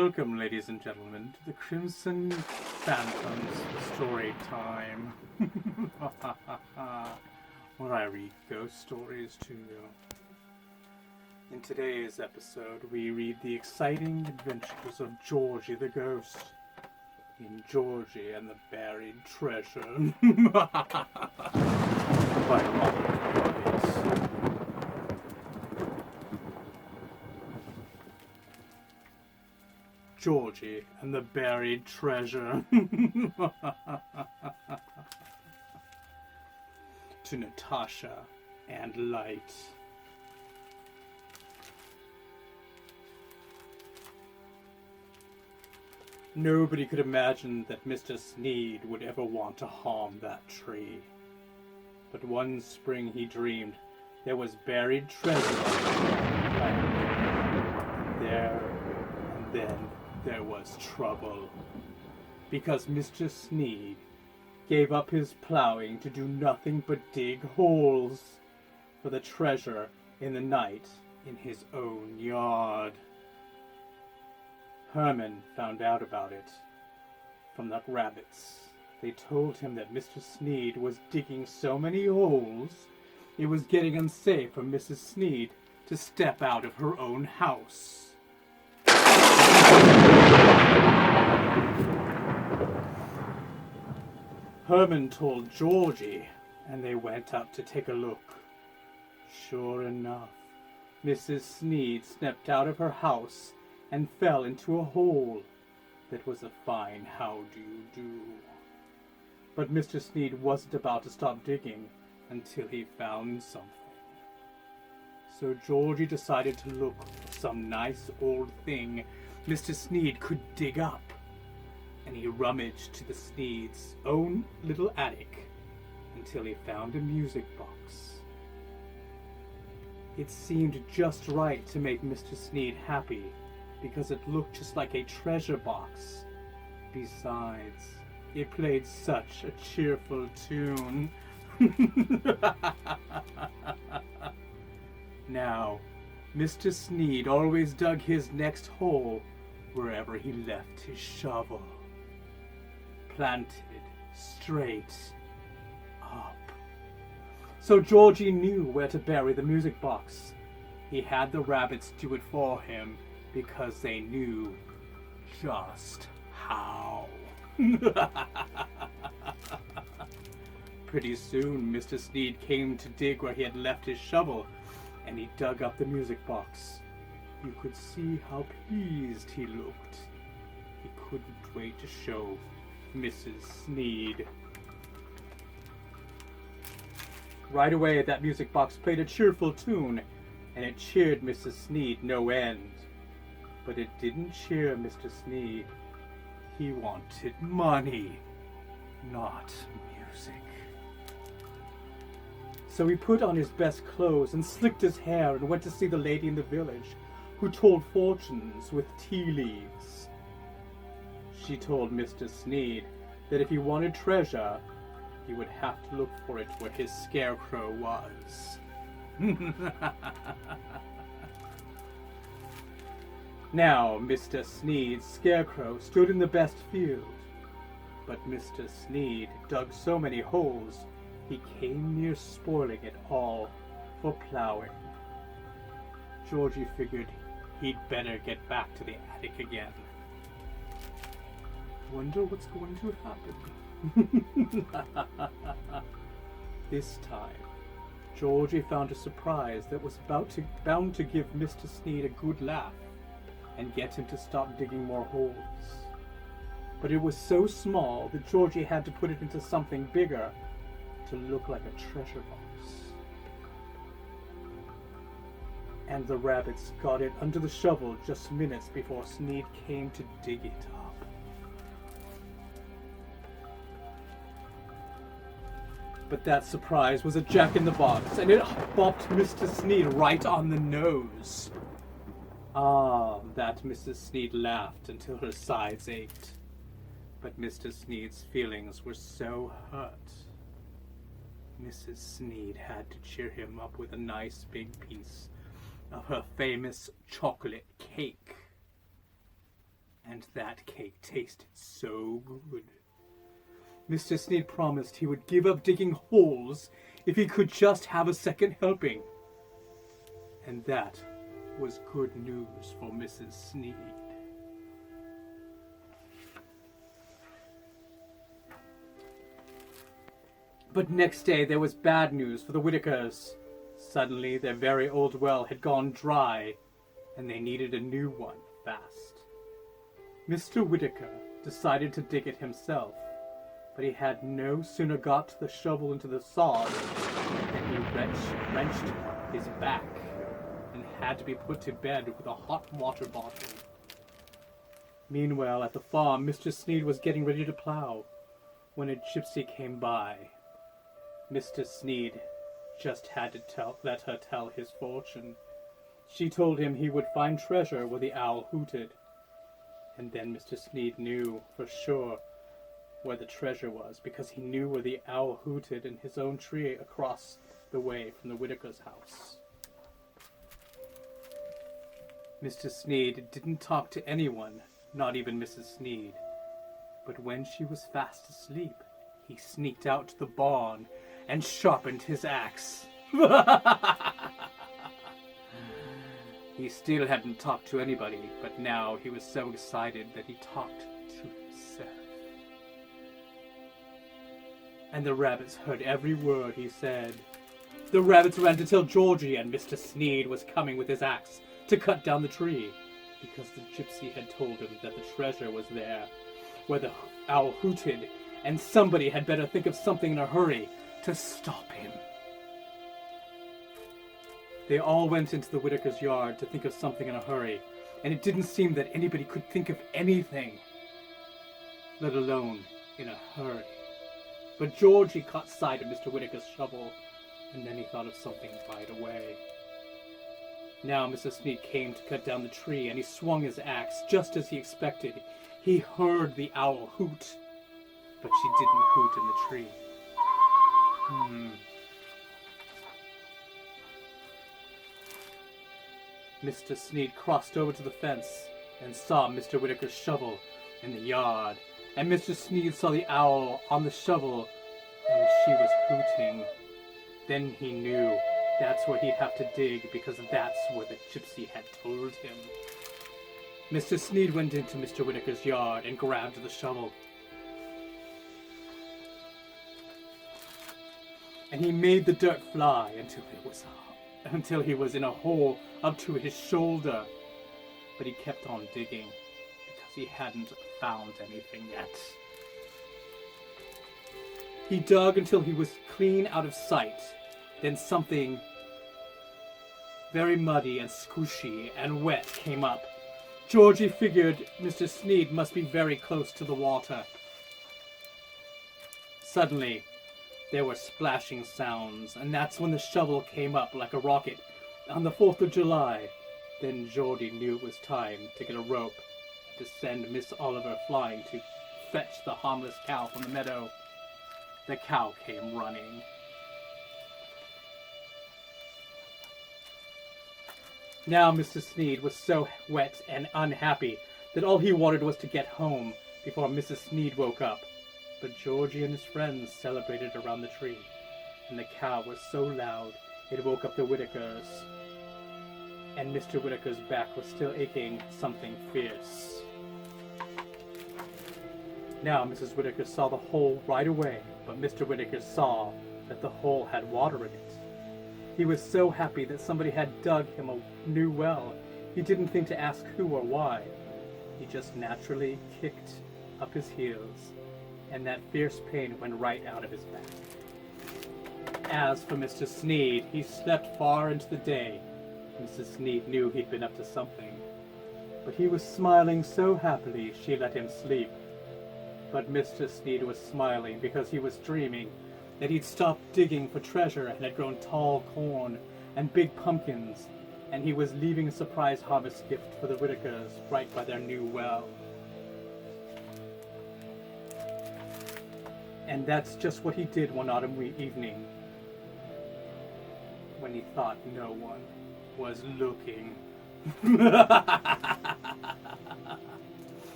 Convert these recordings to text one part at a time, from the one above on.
Welcome, ladies and gentlemen, to the Crimson Phantoms story time. Where I read ghost stories to you. In today's episode, we read the exciting adventures of Georgie the Ghost in Georgie and the Buried Treasure by Robert Grace. Georgie and the Buried Treasure. To Natasha and Light. Nobody could imagine that Mr. Sneed would ever want to harm that tree. But one spring he dreamed there was buried treasure there, and then there was trouble, because Mr. Sneed gave up his plowing to do nothing but dig holes for the treasure in the night in his own yard. Herman found out about it from the rabbits. They told him that Mr. Sneed was digging so many holes, it was getting unsafe for Mrs. Sneed to step out of her own house. Herman told Georgie, and they went up to take a look. Sure enough, Mrs. Sneed stepped out of her house and fell into a hole that was a fine how-do-you-do. But Mr. Sneed wasn't about to stop digging until he found something. So Georgie decided to look for some nice old thing Mr. Sneed could dig up. And he rummaged to the Sneed's own little attic until he found a music box. It seemed just right to make Mr. Sneed happy because it looked just like a treasure box. Besides, it played such a cheerful tune. Now, Mr. Sneed always dug his next hole wherever he left his shovel. Planted straight up. So Georgie knew where to bury the music box. He had the rabbits do it for him because they knew just how. Pretty soon Mr. Sneed came to dig where he had left his shovel, and he dug up the music box. You could see how pleased he looked. He couldn't wait to show Mrs. Sneed. Right away, that music box played a cheerful tune, and it cheered Mrs. Sneed no end. But it didn't cheer Mr. Sneed. He wanted money, not music. So he put on his best clothes and slicked his hair and went to see the lady in the village, who told fortunes with tea leaves. She told Mr. Sneed that if he wanted treasure, he would have to look for it where his scarecrow was. Now, Mr. Sneed's scarecrow stood in the best field, but Mr. Sneed dug so many holes, he came near spoiling it all for plowing. Georgie figured he'd better get back to the attic again. Wonder what's going to happen. This time, Georgie found a surprise that was bound to give Mr. Sneed a good laugh and get him to stop digging more holes. But it was so small that Georgie had to put it into something bigger to look like a treasure box. And the rabbits got it under the shovel just minutes before Sneed came to dig it up. But that surprise was a jack-in-the-box, and it bopped Mr. Sneed right on the nose. Ah, that Mrs. Sneed laughed until her sides ached. But Mr. Sneed's feelings were so hurt. Mrs. Sneed had to cheer him up with a nice big piece of her famous chocolate cake. And that cake tasted so good. Mr. Sneed promised he would give up digging holes if he could just have a second helping. And that was good news for Mrs. Sneed. But next day there was bad news for the Whitakers. Suddenly their very old well had gone dry, and they needed a new one fast. Mr. Whitaker decided to dig it himself, but he had no sooner got the shovel into the sod than he wrenched his back and had to be put to bed with a hot water bottle. Meanwhile, at the farm, Mr. Sneed was getting ready to plow when a gypsy came by. Mr. Sneed just had to let her tell his fortune. She told him he would find treasure where the owl hooted. And then Mr. Sneed knew for sure where the treasure was, because he knew where the owl hooted in his own tree across the way from the Whitaker's house. Mr. Sneed didn't talk to anyone, not even Mrs. Sneed. But when she was fast asleep, he sneaked out to the barn and sharpened his axe. He still hadn't talked to anybody, but now he was so excited that he talked to himself. And the rabbits heard every word he said. The rabbits ran to tell Georgie, and Mr. Sneed was coming with his axe to cut down the tree, because the gypsy had told him that the treasure was there, where the owl hooted, and somebody had better think of something in a hurry to stop him. They all went into the Whitaker's yard to think of something in a hurry, and it didn't seem that anybody could think of anything, let alone in a hurry. But Georgie caught sight of Mr. Whitaker's shovel, and then he thought of something right away. Now Mr. Sneed came to cut down the tree, and he swung his axe just as he expected. He heard the owl hoot, but she didn't hoot in the tree. Mr. Sneed crossed over to the fence and saw Mr. Whitaker's shovel in the yard, and Mr. Sneed saw the owl on the shovel, and she was hooting. Then he knew that's where he'd have to dig, because that's where the gypsy had told him. Mr. Sneed went into Mr. Whitaker's yard and grabbed the shovel. And he made the dirt fly until he was in a hole up to his shoulder. But he kept on digging, because he hadn't found anything yet. He dug until he was clean out of sight. Then something very muddy and squishy and wet came up. Georgie figured Mr. Sneed must be very close to the water. Suddenly, there were splashing sounds, and that's when the shovel came up like a rocket on the 4th of July. Then Georgie knew it was time to get a rope and to send Miss Oliver flying to fetch the harmless cow from the meadow. The cow came running. Now Mr. Sneed was so wet and unhappy that all he wanted was to get home before Mrs. Sneed woke up. But Georgie and his friends celebrated around the tree, and the cow was so loud it woke up the Whitakers. And Mr. Whitaker's back was still aching something fierce. Now Mrs. Whitaker saw the hole right away, but Mr. Whitaker saw that the hole had water in it. He was so happy that somebody had dug him a new well, he didn't think to ask who or why. He just naturally kicked up his heels, and that fierce pain went right out of his back. As for Mr. Sneed, he slept far into the day. Mrs. Sneed knew he'd been up to something, but he was smiling so happily she let him sleep. But Mr. Sneed was smiling because he was dreaming that he'd stopped digging for treasure and had grown tall corn and big pumpkins, and he was leaving a surprise harvest gift for the Whitakers right by their new well. And that's just what he did one autumn evening, when he thought no one was looking.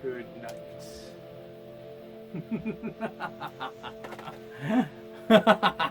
Good night.